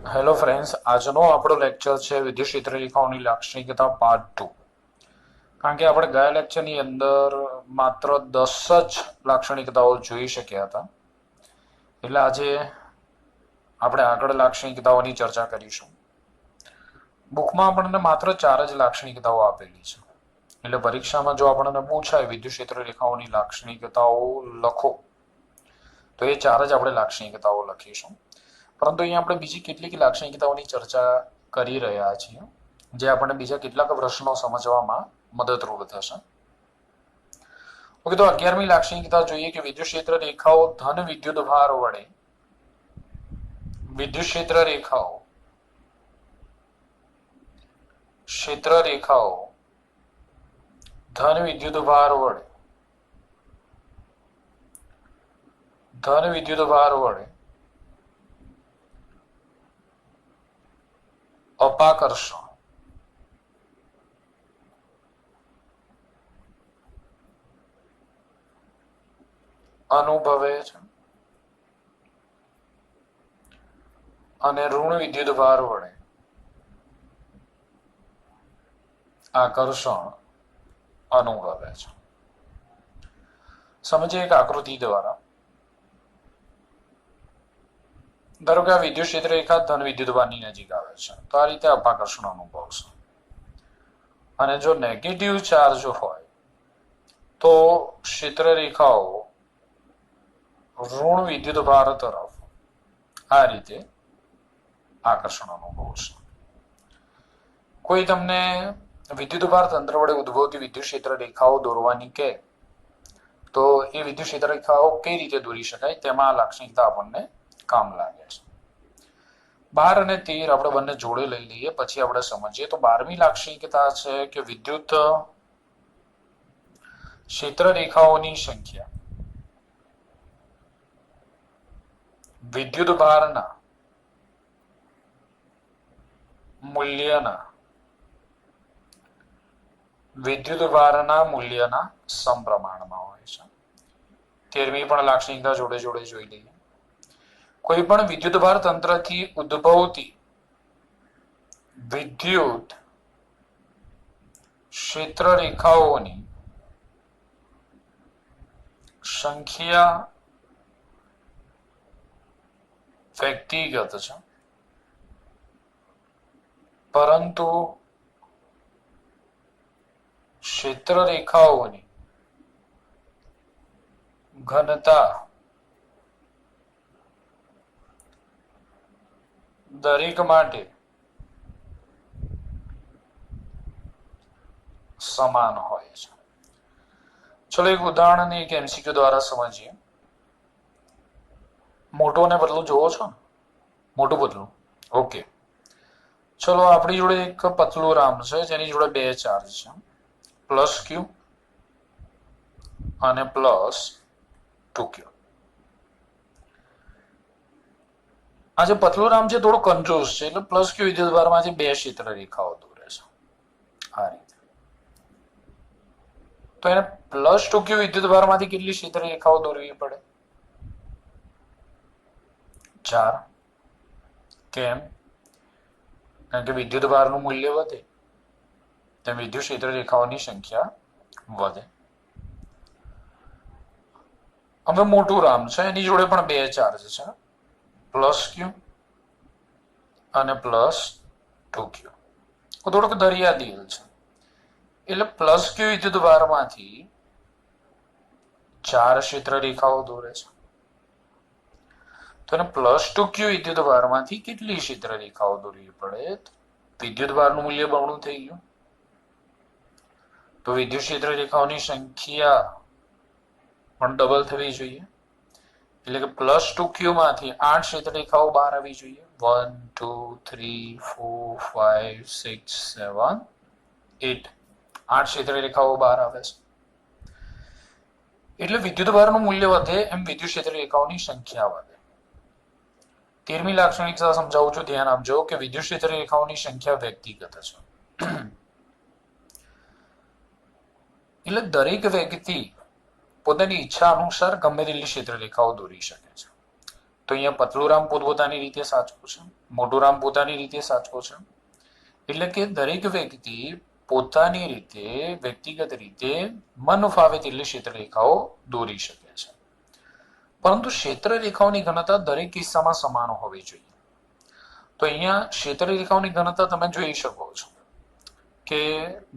Hello friends, આજનો આપણો lecture છે વિદ્યુત ક્ષેત્ર રેખાઓની લાક્ષણિકતા પાર્ટ 2. કારણ કે આપણે ગયા લેક્ચરની અંદર માત્ર 10 જ લાક્ષણિકતાઓ જોઈ શક્યા હતા, એટલે આજે આપણે આગળ લાક્ષણિકતાઓની ચર્ચા કરીશું. બુકમાં આપણને માત્ર 4 જ લાક્ષણિકતાઓ આપેલી છે, એટલે પરીક્ષામાં જો આપણને પૂછાય વિદ્યુત ક્ષેત્ર રેખાઓની લાક્ષણિકતાઓ લખો તો એ 4 જ આપણે લાક્ષણિકતાઓ લખીશું. પરંતુ અહીંયા આપણે બીજી કેટલીક લાક્ષણિકતાઓની ચર્ચા કરી રહ્યા છીએ, જે આપણને બીજા કેટલાક પ્રશ્નો સમજવામાં મદદરૂપ થશે. ઓકે, તો 11મી લાક્ષણિકતા જોઈએ કે વિદ્યુત ક્ષેત્ર રેખાઓ ધન વિદ્યુત ભાર વડે વિદ્યુત ક્ષેત્ર રેખાઓ ધન વિદ્યુત ભાર વડે અપાકર્ષણ અનુભવે છે અને ઋણ વિદ્યુત ભાર વડે આકર્ષણ અનુભવે છે. સમજીએ એક આકૃતિ દ્વારા. ધારો કે આ વિદ્યુત ક્ષેત્ર રેખા ધન વિદ્યુત ભારની નજીક આવે છે, તો આ રીતે અપાકર્ષણ અનુભવશે. અને જો નેગેટિવ ચાર્જ હોય તો ક્ષેત્ર રેખાઓ ઋણ વિદ્યુત ભાર તરફ આ રીતે આકર્ષણ અનુભવશે. કોઈ તમને વિદ્યુત ભાર તંત્ર વડે ઉદ્ભવતી વિદ્યુત ક્ષેત્ર રેખાઓ દોરવાની કહે તો એ વિદ્યુત ક્ષેત્ર રેખાઓ કઈ રીતે દોરી શકાય તેમાં આ લાક્ષણિકતા આપણને કામ લાગે છે. 12 અને 13 આપણે બંને જોડે લઈ લઈએ, પછી આપણે સમજીએ. તો 12મી લાક્ષણિકતા છે કે વિદ્યુત ક્ષેત્ર રેખાઓની સંખ્યા વિદ્યુત ભારના મૂલ્યના સમપ્રમાણમાં હોય છે. 13મી પણ લાક્ષણિકતા જોડે જોડે જોઈ લઈએ. કોઈ પણ વિદ્યુત ભાર તંત્રથી ઉદ્ભવતી વિદ્યુત ક્ષેત્ર રેખાઓની સંખ્યા વ્યક્તિગત છે, પરંતુ ક્ષેત્ર રેખાઓની ઘનતા દરેક માટે સમાન હોય છે. ચલો એક ઉદાહરણ એક એમસીક્યુ દ્વારા સમજીએ. મોટું અને પતલું જોવો છો ને? મોટું પતલું. ઓકે, ચલો આપણી જોડે એક પતલું રામ છે જેની જોડે 2 ચાર્જ છે, પ્લસ ક્યુ અને પ્લસ 2Q. આ જે પતલું રામ છે થોડો કંજૂસ છે, એટલે પ્લસ ક્યુ વિદ્યુત ભારમાંથી 2 ક્ષેત્ર રેખાઓ દોરે છે આ રીતે. તો એને પ્લસ 2Q વિદ્યુત ભારમાંથી કેટલી ક્ષેત્ર રેખાઓ દોરવી પડે? 4. કેમ? કારણ કે વિદ્યુત ભારનું મૂલ્ય વધે તેમ વિદ્યુત ક્ષેત્ર રેખાઓની સંખ્યા વધે. હવે મોટું રામ છે, એની જોડે પણ 2 ચાર્જ છે, પ્લસ ક્યુ અને પ્લસ 2Q. થોડોક દરિયા દિલ છે, એટલે પ્લસ ક્યુ વિદ્યુત ભારમાંથી 4 ક્ષેત્ર રેખાઓ દોરે છે. તો એને પ્લસ 2Q વિદ્યુત ભારમાંથી કેટલી ક્ષેત્ર રેખાઓ દોરવી પડે? વિદ્યુત ભારનું મૂલ્ય બમણું થઈ ગયું, તો વિદ્યુત ક્ષેત્ર રેખાઓની સંખ્યા પણ ડબલ થવી જોઈએ. એટલે કે પ્લસ 2Q માંથી 8 ક્ષેત્ર રેખાઓ બહાર આવી જોઈએ. 1 2 3 4 5 6 7 8 8 ક્ષેત્ર રેખાઓ બહાર આવે છે. એટલે વિદ્યુત ભારનું મૂલ્ય વધે એમ વિદ્યુત ક્ષેત્ર રેખાઓની સંખ્યા વધે. 13મી લાક્ષણિકતા સમજાવું છું, ધ્યાન આપજો કે વિદ્યુત ક્ષેત્ર રેખાઓની સંખ્યા વ્યક્તિગત છે, એટલે દરેક વ્યક્તિ પોતાની ઈચ્છા અનુસાર ગમે તેટલી ક્ષેત્ર રેખાઓ દોરી શકે છે. તો અહીંયા પતલું રામ પોતપોતાની રીતે સાચું છે, મોટું રામ પોતાની રીતે સાચવો છે. એટલે કે દરેક વ્યક્તિ પોતાની રીતે વ્યક્તિગત રીતે મન ફાવે તેટલી ક્ષેત્રરેખાઓ દોરી શકે છે, પરંતુ ક્ષેત્રરેખાઓની ઘનતા દરેક કિસ્સામાં સમાન હોવી જોઈએ. તો અહીંયા ક્ષેત્રરેખાઓની ઘનતા તમે જોઈ શકો છો કે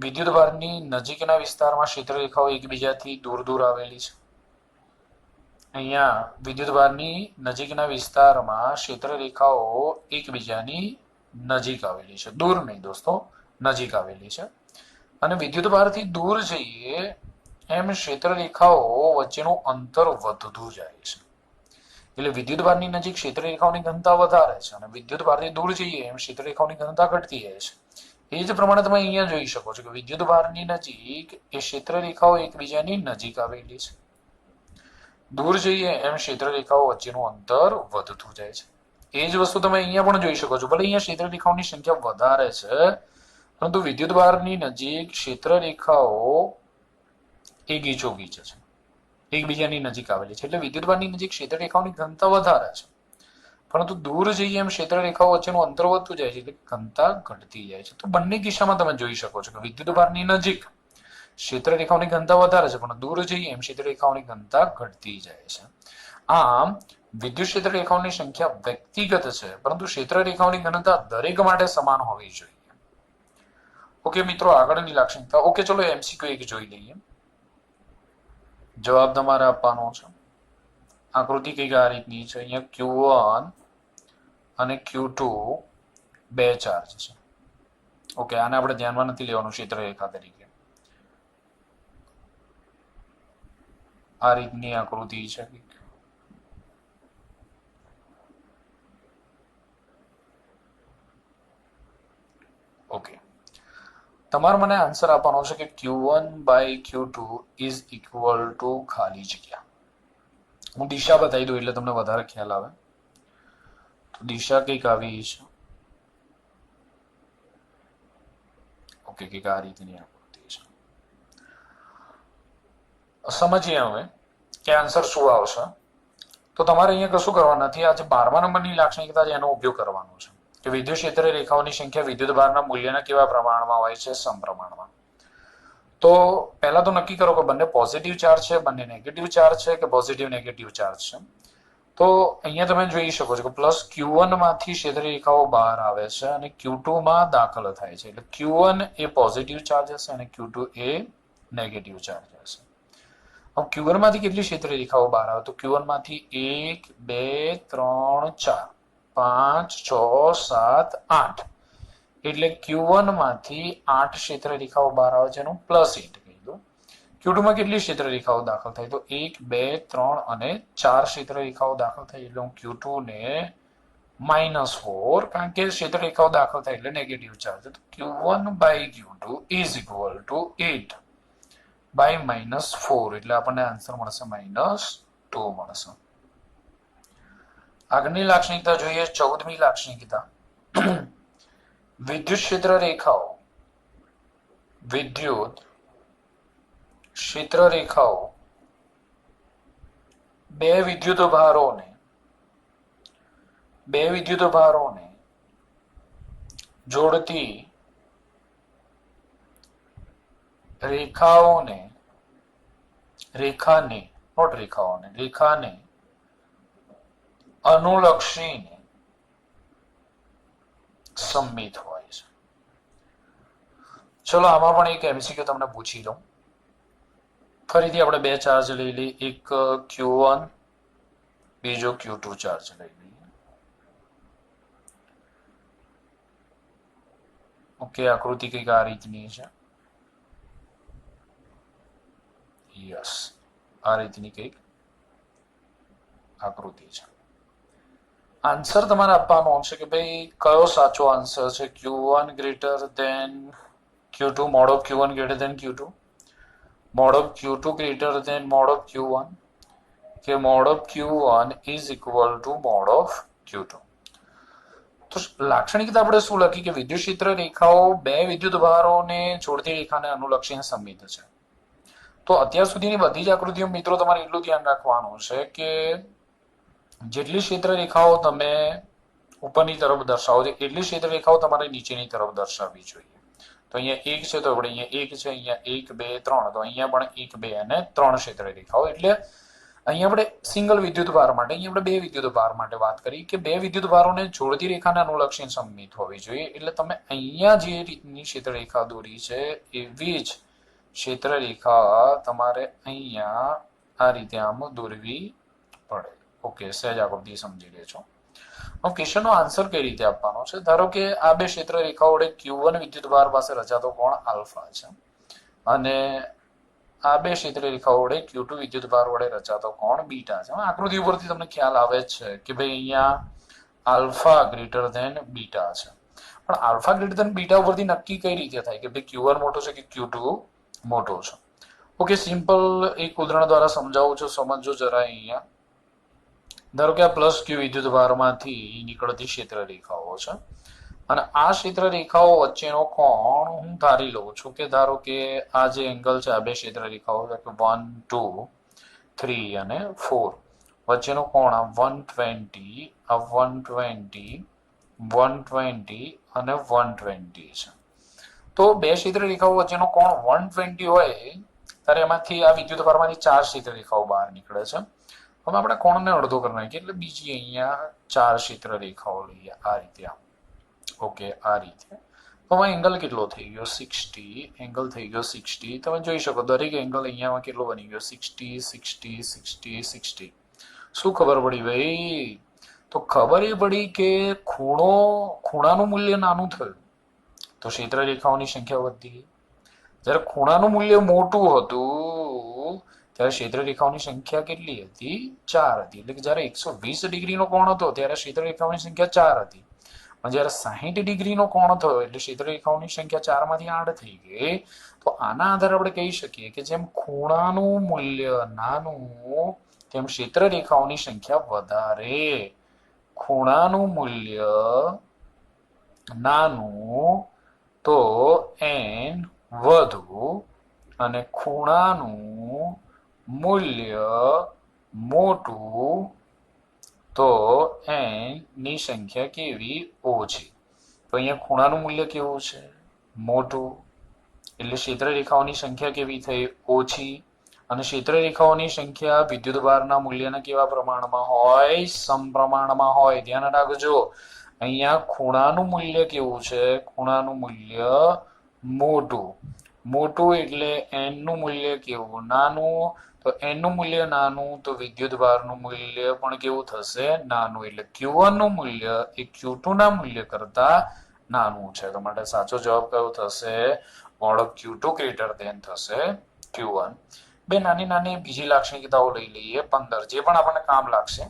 વિદ્યુતભારની નજીકના વિસ્તારમાં ક્ષેત્રરેખાઓ એકબીજાથી દૂર દૂર આવેલી છે. અહીંયા વિદ્યુતભારની નજીકના વિસ્તારમાં ક્ષેત્રરેખાઓ એકબીજાની નજીક આવેલી છે, દૂર નહીં દોસ્તો, નજીક આવેલી છે. અને વિદ્યુતભારથી દૂર જઈએ એમ ક્ષેત્રરેખાઓ વચ્ચેનું અંતર વધતું જાય છે. એટલે વિદ્યુતભારની નજીક ક્ષેત્રરેખાઓની ઘનતા વધારે છે અને વિદ્યુતભારથી દૂર જઈએ એમ ક્ષેત્રરેખાઓની ઘનતા ઘટતી જાય છે. એ જ પ્રમાણે તમે અહીંયા જોઈ શકો છો કે વિદ્યુતભારની નજીક એ ક્ષેત્રરેખાઓ એકબીજાની નજીક આવેલી છે. દૂર જઈએ એમ ક્ષેત્રરેખાઓ વચ્ચેનું અંતર વધતું જાય છે. એ જ વસ્તુ તમે અહીંયા પણ જોઈ શકો છો. ભલે અહીંયા ક્ષેત્રરેખાઓની સંખ્યા વધારે છે, પરંતુ વિદ્યુતભારની નજીક ક્ષેત્રરેખાઓ એકીચોગીચ છે, એકબીજાની નજીક આવેલી છે. એટલે વિદ્યુતભારની નજીક ક્ષેત્રરેખાઓની ઘનતા વધારે છે, પરંતુ દૂર જઈએ એમ ક્ષેત્રરેખાઓ વચ્ચેનું અંતર વધતું જાય છે, એટલે ઘનતા ઘટતી જાય છે. તો બંને કિસ્સામાં તમે જોઈ શકો છો કે વિદ્યુતભારની નજીક ક્ષેત્રરેખાઓની ઘનતા વધારે છે, પણ દૂર જઈએ એમ ક્ષેત્રરેખાઓની ઘનતા ઘટતી જાય છે. આમ વિદ્યુત ક્ષેત્રરેખાઓની સંખ્યા વ્યક્તિગત છે, પરંતુ ક્ષેત્રરેખાઓની ઘનતા દરેક માટે સમાન હોવી જોઈએ. ઓકે મિત્રો, આગળની લાક્ષણિકતા. ઓકે, ચલો એમસીક્યુ એક જોઈ લઈએ. જવાબ તમારે આપવાનો છે. આકૃતિ કઈક આ રીતની છે. અહીંયા Q1 અને Q2 બે ચાર્જ છે. ઓકે, આને આપણે ધ્યાનમાં નથી લેવાનું ક્ષેત્રરેખા તરીકે. આ રીતની આકૃતિ છે. ઓકે, તમારે મને આન્સર આપવાનો છે કે Q1/Q2 ઇઝ ઇક્વલ ટુ ખાલી જગ્યા. હું દિશા બતાવી દઉં એટલે તમને વધારે ખ્યાલ આવે. તો દિશા કંઈક આવી છે. ઓકે, કંઈક આ રીતની આકૃતિ છે. સમજીએ હવે કે આન્સર શું આવશે. તો તમારે અહીંયા કશું કરવાનું નથી. આજે 12મા નંબરની લાક્ષણિકતા છે, એનો ઉપયોગ કરવાનો છે કે વિદ્યુત ક્ષેત્ર રેખાઓની સંખ્યા વિદ્યુતભારના મૂલ્યના કેવા પ્રમાણમાં હોય છે? સમપ્રમાણમાં. તો પહેલા તો નક્કી કરો કે બંને પોઝિટિવ ચાર્જ છે, બંને નેગેટિવ ચાર્જ છે કે પોઝિટિવ નેગેટિવ ચાર્જ છે. તો અહીંયા તમે જોઈ શકો છો કે પ્લસ Q1 માંથી ક્ષેત્ર રેખાઓ બહાર આવે છે અને Q2 માં દાખલ થાય છે. એટલે Q1 એ પોઝિટિવ ચાર્જ હશે અને Q2 એ નેગેટિવ ચાર્જ હશે. હવે Q1 માંથી કેટલી ક્ષેત્ર રેખાઓ બહાર આવે? તો Q1 માંથી 1 2 3 4 5 6 7 8. એટલે Q1 માંથી 8 ક્ષેત્ર રેખાઓ બહાર આવે છે, એનું +8 કહી દો. Q2 માં કેટલી ક્ષેત્ર રેખાઓ દાખલ થાય? તો 1 2 3 અને 4 ક્ષેત્ર રેખાઓ દાખલ થાય. એટલે હું Q2 ને -4, કારણ કે ક્ષેત્ર રેખાઓ દાખલ થાય એટલે નેગેટિવ ચાર્જ. તો Q1/Q2 ઇઝ ઇક્વલ ટુ 8/-4. એટલે આપણને આન્સર મળશે -2 મળશે. આગળની લાક્ષણિકતા જોઈએ, 14મી લાક્ષણિકતા. વિદ્યુત ક્ષેત્ર રેખાઓ બે વિદ્યુત ભારોને જોડતી રેખાને અનુલક્ષીને સમમિત હોય છે. ચલો આમાં પણ એક એમસીક્યુ તમને પૂછી લઉં. ફરીથી આપણે બે ચાર્જ લઈ લઈએ. એક Q1, બીજો Q2 ચાર્જ લઈ લઈએ. ઓકે, આકૃતિ કંઈક આ રીતની છે. યસ, આ રીતની કંઈક આકૃતિ છે. આન્સર તમારે આપવાનો છે કે ભાઈ કયો સાચો આન્સર છે? Q1 greater than Q2, mod of Q1 greater than Q2, mod of Q2 greater than mod of Q1, કે mod of Q1 is equal to mod of Q2. તો લાક્ષણિકતા આપણે શું લખી કે વિદ્યુત ક્ષેત્ર રેખાઓ બે વિદ્યુત ભારોને જોડતી રેખાને અનુલક્ષીને સમમિત છે. તો અત્યાર સુધીની બધી જ આકૃતિઓ મિત્રો તમારે એટલું ધ્યાન રાખવાનું છે કે જેટલી ક્ષેત્ર રેખાઓ તમે ઉપરની તરફ દર્શાવો છે એટલી ક્ષેત્ર રેખાઓ તમારે નીચેની તરફ દર્શાવવી જોઈએ. તો અહીંયા 1 છે તો આપણે અહીંયા 1 છે, અહીંયા 1 2 3, તો અહીંયા પણ 1 2 અને 3 ક્ષેત્ર રેખાઓ. એટલે અહીંયા આપણે સિંગલ વિદ્યુત ભાર માટે, અહીંયા આપણે બે વિદ્યુત ભાર માટે વાત કરી કે બે વિદ્યુત ભારોને જોડતી રેખાને અનુલક્ષીને સમમિત હોવી જોઈએ. એટલે તમે અહીંયા જે રીતની ક્ષેત્ર રેખા દોરી છે એવી જ ક્ષેત્ર રેખા તમારે અહીંયા આ રીતે આમ દોરવી પડે. ઓકે, સહેજ આકૃતિ સમજી લેજો. હવે ક્વેશ્ચનનો આન્સર કઈ રીતે આપવાનો છે? ધારો કે આ બે ક્ષેત્ર રેખાઓ વડે Q1 વિદ્યુત ભાર પાસે રચાતો કોણ આલ્ફા છે અને આ બે ક્ષેત્ર રેખાઓ વડે Q2 વિદ્યુત ભાર વડે રચાતો કોણ બીટા છે. આકૃતિ ઉપરથી તમને ખ્યાલ આવે છે કે ભાઈ અહીંયા આલ્ફા ગ્રેટર ધેન બીટા છે. પણ આલ્ફા ગ્રેટર ધેન બીટા ઉપરથી નક્કી કઈ રીતે થાય કે ભાઈ Q1 મોટો છે કે Q2 મોટો છે? ઓકે, સિમ્પલ એક ઉદાહરણ દ્વારા સમજાવું છું, સમજો જરા. અહીંયા ધારો કે આ પ્લસ Q વિદ્યુત ભારમાંથી નીકળતી ક્ષેત્ર રેખાઓ છે અને આ ક્ષેત્ર રેખાઓ વચ્ચેનો કોણ હું ધારી લઉં છું કે ધારો કે આ જે એંગલ છે, આ બે ક્ષેત્ર રેખાઓ 1 2 3 અને 4 વચ્ચેનો કોણ આ 120, આ 120, 120 અને 120 છે. તો બે ક્ષેત્ર રેખાઓ વચ્ચેનો કોણ 120 હોય ત્યારે એમાંથી આ વિદ્યુત ભારમાંથી ચાર ક્ષેત્ર રેખાઓ બહાર નીકળે છે. હવે આપણે કોણને અડધો કરી નાખીએ એટલે બીજી અહીંયા ચાર ક્ષેત્ર રેખાઓ લઈએ આ રીતે. ઓકે, આ રીતે. હવે એંગલ કેટલો થઈ ગયો? 60. એંગલ થઈ ગયો 60. તમે જોઈ શકો દરેક એંગલ અહીંયામાં કેટલો બની ગયો? 60 60 60 60. શું ખબર પડી ભાઈ? તો ખબર એ પડી કે ખૂણાનું મૂલ્ય નાનું થયું તો ક્ષેત્ર રેખાઓની સંખ્યા વધી ગઈ. જ્યારે ખૂણાનું મૂલ્ય મોટું હતું ત્યારે ક્ષેત્ર રેખાઓની સંખ્યા કેટલી હતી? 4 હતી. એટલે કે જ્યારે 120 ડિગ્રીનો કોણ હતો ત્યારે ક્ષેત્ર રેખાઓની સંખ્યા 4 હતી. પણ જ્યારે 60 ડિગ્રીનો કોણ થયો એટલે ક્ષેત્ર રેખાઓની સંખ્યા 4 માંથી 8 થઈ ગઈ. તો આના આધારે આપણે કહી શકીએ કે જેમ ખૂણાનું મૂલ્ય નાનું તેમ ક્ષેત્ર રેખાઓની સંખ્યા વધારે. ખૂણાનું મૂલ્ય નાનું તો n વધુ અને ખૂણાનું મૂલ્ય મોટું તો n ની સંખ્યા કેવી? ઓછી. તો અહીંયા ખૂણાનું મૂલ્ય કેવું છે? મોટું. એટલે ક્ષેત્ર રેખાઓની સંખ્યા કેવી થઈ? ઓછી. અને ક્ષેત્ર રેખાઓની સંખ્યા વિદ્યુત ભારના મૂલ્યના કેવા પ્રમાણમાં હોય? સમપ્રમાણમાં હોય. ધ્યાન રાખજો, અહીંયા ખૂણાનું મૂલ્ય કેવું છે? ખૂણાનું મૂલ્ય મોટું. મોટું એટલે n નું મૂલ્ય કેવું? નાનું. તો n નું મૂલ્ય નાનું તો વિદ્યુત ભારનું મૂલ્ય પણ કેવું થશે? નાનું. એટલે Q1 નું મૂલ્ય એ Q2 ના મૂલ્ય કરતા નાનું છે. તો માટે સાચો જવાબ કયો થશે? મોડ Q2 ગ્રેટર ધેન થશે Q1. બે નાની નાની બીજી લાક્ષણિકતાઓ લઈ લઈએ 15, જે પણ આપણને કામ લાગશે.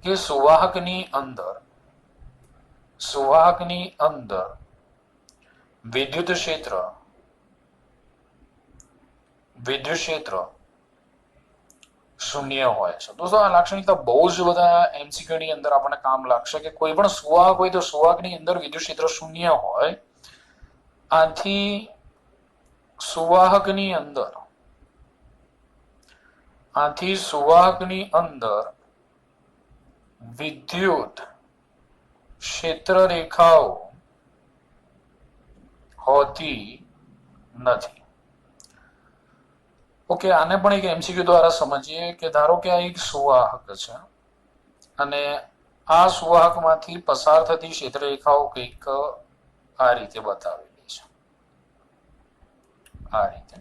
કે સુવાહકની અંદર વિદ્યુત ક્ષેત્ર શૂન્ય હોય છે. દોસ્તો આ લાક્ષણિકતા બહુ જ બધા MCQ ની અંદર આપણને કામ લાગશે કે કોઈ પણ સુવાહક હોય તો સુવાહકની અંદર વિદ્યુત ક્ષેત્ર શૂન્ય હોય. આથી સુવાહકની અંદર વિદ્યુત ક્ષેત્ર રેખાઓ હોતી નથી. ઓકે, આને પણ એક MCQ દ્વારા સમજીએ કે ધારો કે આ એક સુવાહક છે અને આ સુવાહકમાંથી પસાર થતી ક્ષેત્ર રેખાઓ કંઈક આ રીતે બતાવેલી છે. આ રીતે.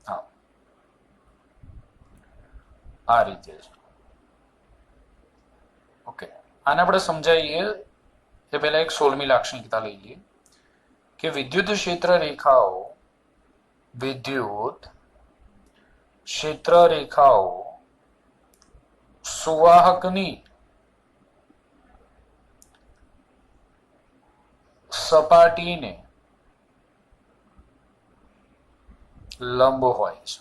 હા, આ રીતે છે. ઓકે, આને આપણે સમજાવીએ એ પહેલા એક 16મી લાક્ષણિકતા લઈ લઈએ કે વિદ્યુત ક્ષેત્ર રેખાઓ સુવાહકની સપાટીને લંબ હોય છે.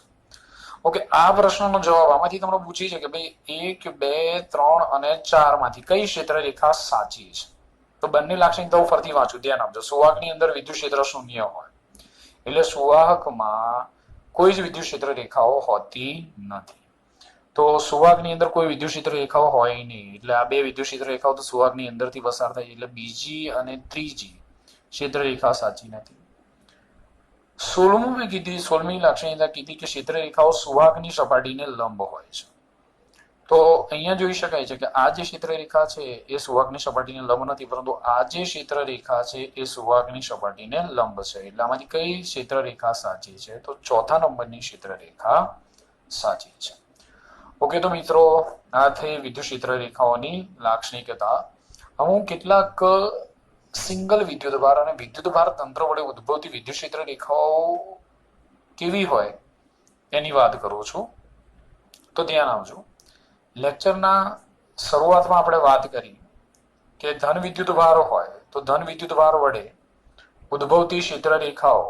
ઓકે, આ પ્રશ્નનો જવાબ આમાંથી તમને પૂછી છે કે ભાઈ 1 2 3 અને 4 માંથી કઈ ક્ષેત્ર રેખા સાચી છે? તો બંને લાક્ષણિકતાઓ ફરતી વાંચું, ધ્યાન આપજો. સુવાહકની અંદર વિદ્યુત ક્ષેત્ર શૂન્ય હોય એટલે સુવાહકમાં કોઈ જ વિદ્યુત ક્ષેત્ર રેખાઓ હોતી નથી. તો સુવાહકની અંદર કોઈ વિદ્યુત ક્ષેત્ર રેખાઓ હોય નહીં, એટલે આ બે વિદ્યુત ક્ષેત્ર રેખાઓ તો સુવાહકની અંદરથી પસાર થાય, એટલે બીજી અને ત્રીજી ક્ષેત્ર રેખા સાચી નથી. 16મી લાક્ષણિકતા કીધી કે ક્ષેત્ર રેખાઓ સુવાહકની સપાટીને લંબ હોય છે. તો અહીંયા જોઈ શકાય છે કે આ જે ક્ષેત્ર રેખા છે એ સુવાહકની સપાટીને લંબ નથી, પરંતુ આ જે ક્ષેત્ર રેખા છે એ સુવાહકની સપાટીને લંબ છે. એટલે આમાંથી કઈ ક્ષેત્ર રેખા સાચી છે? તો ચોથા નંબરની ક્ષેત્ર રેખા સાચી છે. ઓકે, તો મિત્રો આ થઈ વિદ્યુત ક્ષેત્ર રેખાઓની લાક્ષણિકતા. હવે હું કેટલાક સિંગલ વિદ્યુતભાર અને વિદ્યુતભાર તંત્ર વડે ઉદ્ભવતી વિદ્યુત ક્ષેત્ર રેખાઓ કેવી હોય એની વાત કરું છું. તો ધ્યાન આપજો. લેક્ચરના શરૂઆતમાં આપણે વાત કરી કે ધન વિદ્યુતભાર હોય તો ધન વિદ્યુતભાર વડે ઉદ્ભવતી ક્ષેત્ર રેખાઓ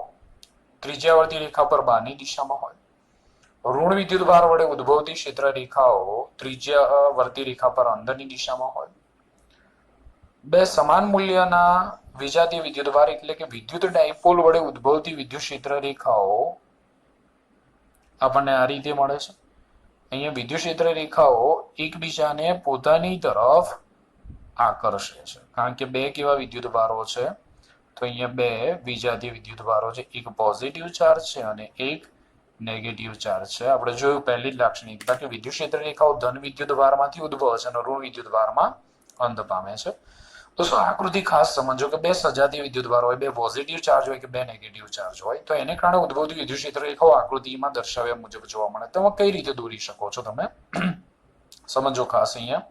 ત્રિજ્યાવર્તી રેખા પર બહારની દિશામાં હોય. ઋણ વિદ્યુતભાર વડે ઉદ્ભવતી ક્ષેત્ર રેખાઓ ત્રિજ્યાવર્તી રેખા પર અંદરની દિશામાં હોય. બે સમાન મૂલ્યના વિજાતીય વિદ્યુતભાર એટલે કે વિદ્યુત ડાયપોલ વડે ઉદ્ભવતી વિદ્યુત ક્ષેત્ર રેખાઓ આપણને આ રીતે મળે છે. અહીંયા વિદ્યુત ક્ષેત્ર રેખાઓ એકબીજાને પોતાની તરફ આકર્ષે છે, કારણ કે બે કેવા વિદ્યુતભારો છે? તો અહીંયા બે વિજાતીય વિદ્યુતભારો છે, એક પોઝિટિવ ચાર્જ છે અને એક નેગેટિવ ચાર્જ છે. આપણે જોયું પહેલી જ લાક્ષણિકતા કે વિદ્યુત ક્ષેત્ર રેખાઓ ધન વિદ્યુતભારમાંથી ઉદ્ભવે છે અને ઋણ વિદ્યુતભારમાં અંત પામે છે. તો આકૃતિ ખાસ સમજો કે બે સજાતીય વિદ્યુતભાર હોય, બે પોઝિટિવ ચાર્જ હોય કે બે નેગેટિવ ચાર્જ હોય, તો એને કારણે ઉદ્ભવતી વિદ્યુત ક્ષેત્ર રેખાઓ આકૃતિમાં દર્શાવ્યા મુજબ જોવા મળે. તમે કઈ રીતે દોરી શકો છો? તમે સમજો ખાસ. અહીંયા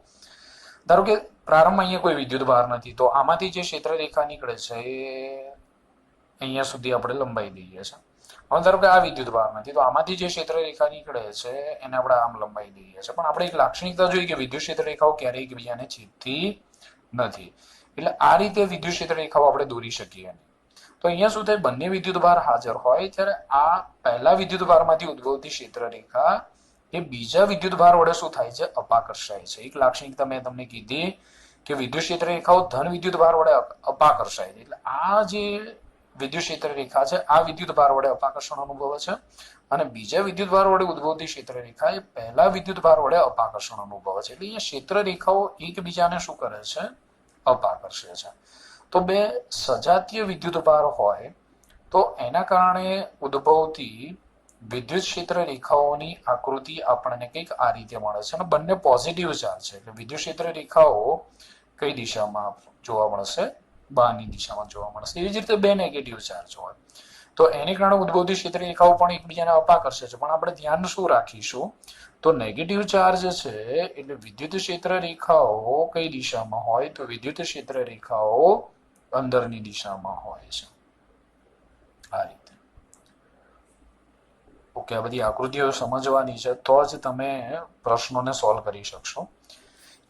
ધારો કે પ્રારંભમાં અહીંયા કોઈ વિદ્યુતભાર નથી, તો આમાંથી જે ક્ષેત્ર રેખા નીકળે છે એ અહીંયા સુધી આપણે લંબાઈ દઈએ છીએ. હવે ધારો કે આ વિદ્યુતભાર નથી, તો આમાંથી જે ક્ષેત્ર રેખા નીકળે છે એને આપણે આમ લંબાઈ દઈએ છીએ. પણ આપણે એક લાક્ષણિકતા જોઈ કે વિદ્યુત ક્ષેત્ર રેખાઓ ક્યારેય એકબીજાને છેદતી નથી, એટલે આ રીતે વિદ્યુત ક્ષેત્ર રેખાઓ આપણે દોરી શકીએ. તો અહીંયા શું થાય? બંને વિદ્યુતભાર હાજર હોય ત્યારે આ પહેલા વિદ્યુતભારમાંથી ઉદ્ભવતી ક્ષેત્ર રેખા એ બીજા વિદ્યુતભાર વડે શું થાય છે? અપાકર્ષાય છે. એક લાક્ષણિકતા મેં તમને કીધી કે વિદ્યુત ક્ષેત્ર રેખાઓ ધન વિદ્યુતભાર વડે અપાકર્ષાય છે. એટલે આ જે વિદ્યુત ક્ષેત્ર રેખા છે આ વિદ્યુતભાર વડે અપાકર્ષણ અનુભવે છે અને બીજા વિદ્યુતભાર વડે ઉદ્ભવતી ક્ષેત્ર રેખા એ પહેલા વિદ્યુતભાર વડે અપાકર્ષણ અનુભવે છે. એટલે અહીંયા ક્ષેત્ર રેખાઓ એકબીજાને શું કરે છે? અપાકર્ષે છે. તો બે સજાતીય વિદ્યુતભાર હોય તો એના કારણે ઉદ્ભવતી વિદ્યુત ક્ષેત્ર રેખાઓની આકૃતિ આપણને કંઈક આ રીતે મળે છે અને બંને પોઝિટિવ ચાર્જ છે. એટલે વિદ્યુત ક્ષેત્ર રેખાઓ કઈ દિશામાં જોવા મળશે? બહારની દિશામાં જોવા મળશે. એવી જ રીતે બે નેગેટિવ ચાર્જ હોય તો એને કારણે ઉદ્ભવતી ક્ષેત્ર રેખાઓ પણ એકબીજાને અપાકર્ષે છે. પણ આપણે ધ્યાન શું રાખીશું? તો નેગેટિવ ચાર્જ છે એટલે વિદ્યુત ક્ષેત્ર રેખાઓ કઈ દિશામાં હોય? તો વિદ્યુત ક્ષેત્ર રેખાઓ અંદરની દિશામાં હોય છે, આ રીતે. ઓકે, આ બધી આકૃતિઓ સમજવાની છે તો જ તમે પ્રશ્નોને સોલ્વ કરી શકશો.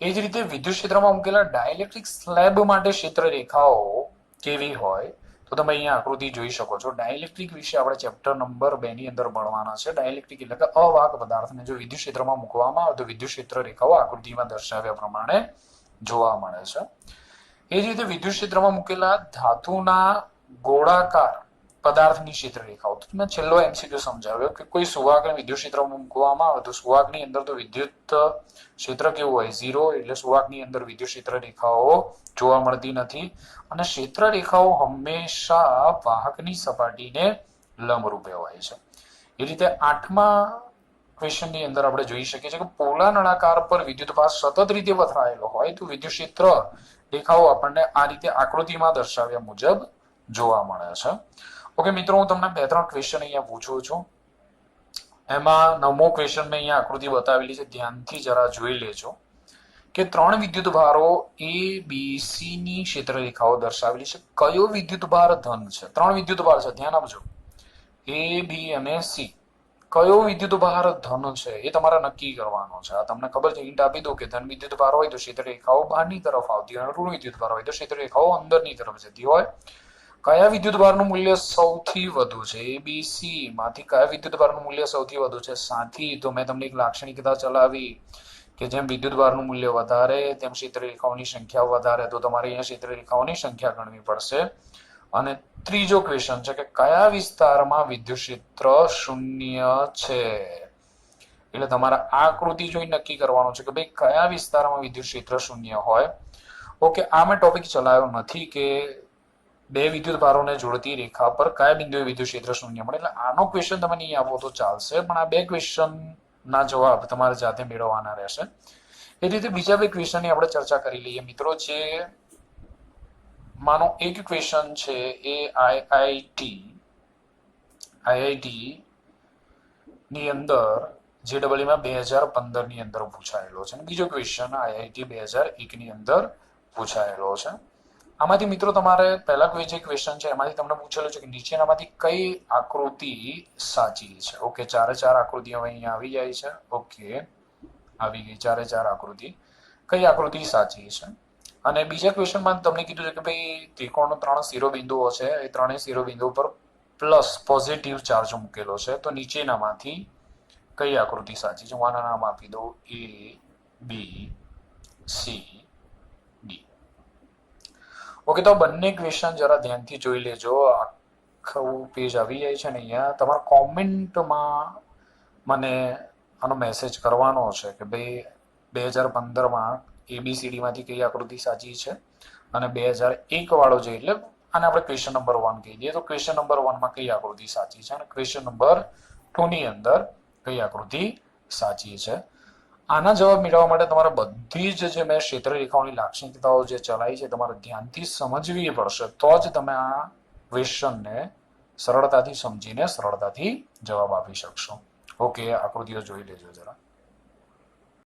એ જ રીતે વિદ્યુત ક્ષેત્રમાં મૂકેલા ડાઇલેક્ટ્રિક સ્લેબ માટે ક્ષેત્ર રેખાઓ કેવી હોય? તો તમે અહીંયા આકૃતિ જોઈ શકો છો. ડાઇલેક્ટ્રિક વિશે આપણે ચેપ્ટર નંબર 2 ની અંદર ભણવાના છે. ડાઇલેક્ટ્રિક એટલે કે અવાહક પદાર્થને જો વિદ્યુત ક્ષેત્રમાં મૂકવામાં આવે તો વિદ્યુત ક્ષેત્ર રેખાઓ આકૃતિમાં દર્શાવ્યા પ્રમાણે જોવા મળે છે. એ જ રીતે વિદ્યુત ક્ષેત્રમાં મૂકેલા ધાતુના ગોળાકાર પદાર્થની ક્ષેત્ર રેખાઓ. તો મેં છેલ્લો એમસીક્યુ સમજાવ્યો કે કોઈ સુવાહકને વિદ્યુત ક્ષેત્રમાં મૂકવામાં આવે તો સુવાહકની અંદર તો વિદ્યુત ક્ષેત્ર કેવું હોય? 0. એટલે સુવાહકની અંદર વિદ્યુત ક્ષેત્ર રેખાઓ જોવા મળતી નથી અને ક્ષેત્ર રેખાઓ હંમેશા વાહકની સપાટીને લંબરૂપે હોય છે. એ રીતે 8મા ક્વેશ્ચનની અંદર આપણે જોઈ શકીએ છીએ કે પોલા નળાકાર પર વિદ્યુતભાર સતત રીતે પથરાયેલો હોય તો વિદ્યુત ક્ષેત્ર રેખાઓ આપણને આ રીતે આકૃતિમાં દર્શાવ્યા મુજબ જોવા મળે છે. ઓકે મિત્રો, હું તમને 2-3 ક્વેશ્ચન અહીંયા પૂછું છું. એમાં 9મો ક્વેશ્ચન મેં અહીંયા આકૃતિ બતાવેલી છે, ધ્યાનથી જરા જોઈ લેજો કે 3 વિદ્યુતભારો A, B, C ની ક્ષેત્ર રેખાઓ દર્શાવેલી છે. કયો વિદ્યુતભાર ધન છે? 3 વિદ્યુતભાર છે, ધ્યાન આપજો. A, B અને C. કયો વિદ્યુતભાર ધન છે એ તમારે નક્કી કરવાનો છે. આ તમને ખબર છે, હિન્ટ આપી દઉં કે ધન વિદ્યુતભાર હોય તો ક્ષેત્ર રેખાઓ બહારની તરફ આવતી હોય, ઋણ વિદ્યુતભાર હોય તો ક્ષેત્ર રેખાઓ અંદરની તરફ જતી હોય. કયા વિદ્યુતભારનું મૂલ્ય સૌથી વધુ છે? A, B, C માંથી કયા વિદ્યુતભારનું મૂલ્ય સૌથી વધુ છે? સાથી તો મેં તમને એક લાક્ષણિકતા ચલાવી કે જેમ વિદ્યુતભારનું મૂલ્ય વધારે તેમ ક્ષેત્ર રેખાઓની સંખ્યા વધારે, તો તમારે અહીંયા ક્ષેત્ર રેખાઓની સંખ્યા ગણવી પડશે. અને ત્રીજો ક્વેશ્ચન છે કે કયા વિસ્તારમાં વિદ્યુત ક્ષેત્ર 0 છે? એટલે તમારે આ આકૃતિ જોઈ નક્કી કરવાનું છે કે ભાઈ કયા વિસ્તારમાં વિદ્યુત ક્ષેત્ર શૂન્ય હોય. ઓકે, આ મેં ટોપિક ચલાવ્યો નથી કે બે વિદ્યુત ભારોને જોડતી રેખા પર કયા બિંદુએ વિદ્યુત ક્ષેત્ર શૂન્ય મળે. એટલે આનો ક્વેશ્ચન તમે નહીં આપો તો ચાલશે, પણ આ બે ક્વેશ્ચન ના જવાબ તમારે જાતે મેળવવાના રહેશે. એ રીતે બીજા બે ક્વેશ્ચનની આપણે ચર્ચા કરી લઈએ મિત્રો. જે માનો એક ક્વેશ્ચન છે એ આઈઆઈટી ની અંદર JEE માં 2015 ની અંદર પૂછાયેલો છે, અને બીજો ક્વેશ્ચન આઈઆઈટી 2001 ની અંદર પૂછાયેલો છે. આમાંથી મિત્રો તમારે પહેલા જે ક્વેશ્ચન છે એમાંથી તમને પૂછેલું છે કે નીચેનામાંથી કઈ આકૃતિ સાચી છે. ઓકે, ચારે ચાર આકૃતિઓ અહીંયા આવી જાય છે. ઓકે, આવી ગઈ ચારે ચાર આકૃતિ. કઈ આકૃતિ સાચી છે? અને બીજા ક્વેશ્ચનમાં તમને કીધું છે કે ભાઈ ત્રિકોણનો 3 શિરોબિંદુઓ છે, એ ત્રણેય શિરોબિંદુ પર પ્લસ પોઝિટિવ ચાર્જ મૂકેલો છે. તો નીચેનામાંથી કઈ આકૃતિ સાચી છે? હું આના નામ આપી દઉં ABCD. ઓકે, તો બંને ક્વેશ્ચન જરા ધ્યાનથી જોઈ લેજો. આખું પેજ આવી જાય છે ને અહીંયા તમારા કોમેન્ટમાં મને આનો મેસેજ કરવાનો છે કે ભાઈ 2015માં ABCD માંથી કઈ આકૃતિ સાચી છે, અને 2001 વાળો છે એટલે આને આપણે ક્વેશ્ચન નંબર 1 કહી દઈએ. તો ક્વેશ્ચન નંબર 1 માં કઈ આકૃતિ સાચી છે, અને ક્વેશ્ચન નંબર 2 ની અંદર કઈ આકૃતિ સાચી છે. આના જવાબ મેળવવા માટે તમારે બધી જ જે મેં ક્ષેત્ર રેખાઓની લાક્ષણિકતાઓ જે ચલાવી છે તમારે ધ્યાનથી સમજવી પડશે, તો જ તમે આ ક્વેશ્ચનને સરળતાથી સમજીને સરળતાથી જવાબ આપી શકશો. ઓકે, આકૃતિઓ જોઈ લેજો જરા.